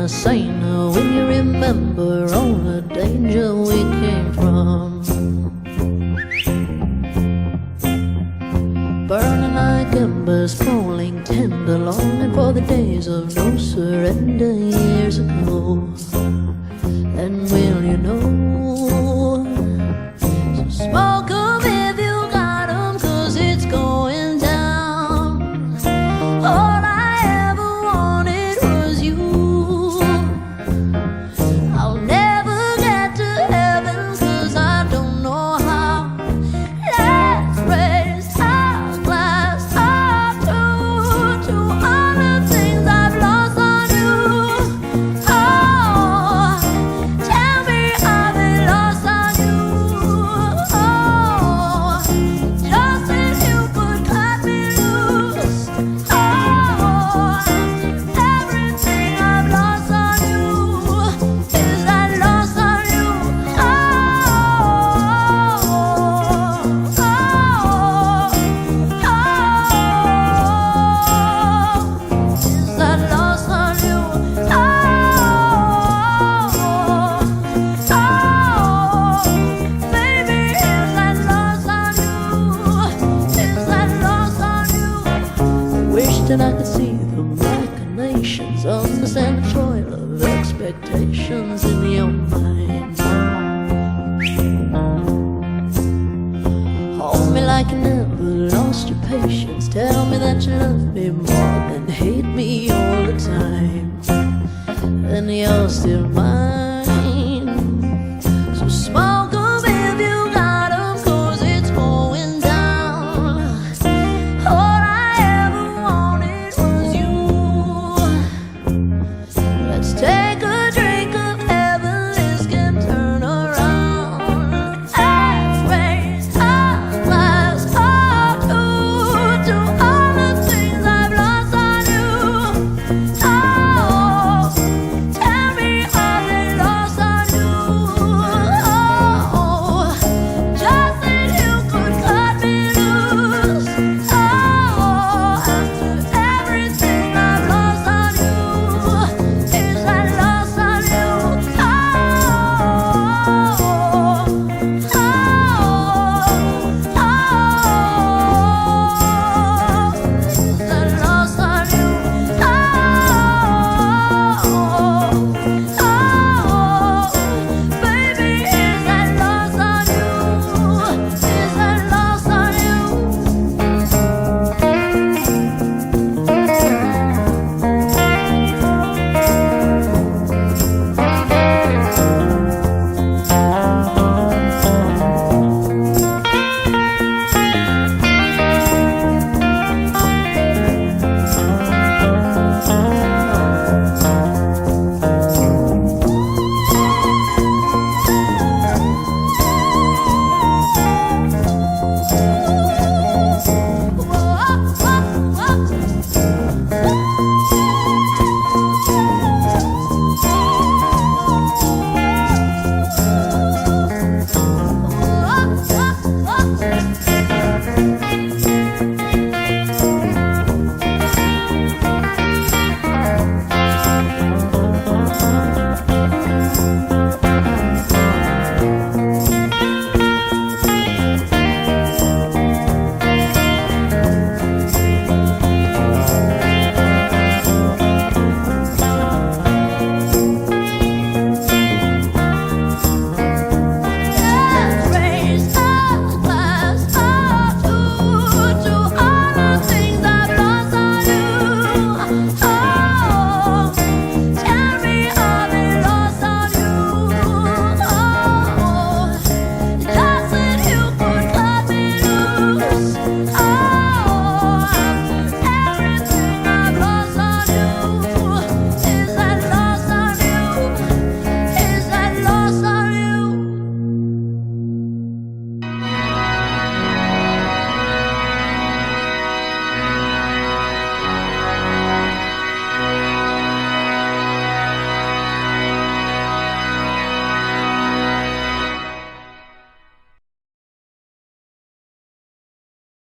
a sailor when you remember all the danger we came from. Burning like embers, falling tender, longing for the days of no surrender years ago. And will you know, so smoke 'em if you got 'em, 'cause it's going down. All I ever wanted was you. I'll never get to heaven 'cause I don't know how. Let's raise our glass up to all the things I've lost on you. Oh, tell me I've been lost on you. Oh, just as you could cut me loose. Oh, everything I've lost on you is that lost on you. Oh, is that lost on you. Baby, is that lost on you? Is that lost on you? Wish that I could see the machinations, understand the toil of expectations in your mind. Hold me like you never lost your patience. Tell me that you love me more than hate me all the time. And you're still mine. So smoke 'em if you got 'em, 'cause it's going down. All I ever wanted was you. Let's take a drink.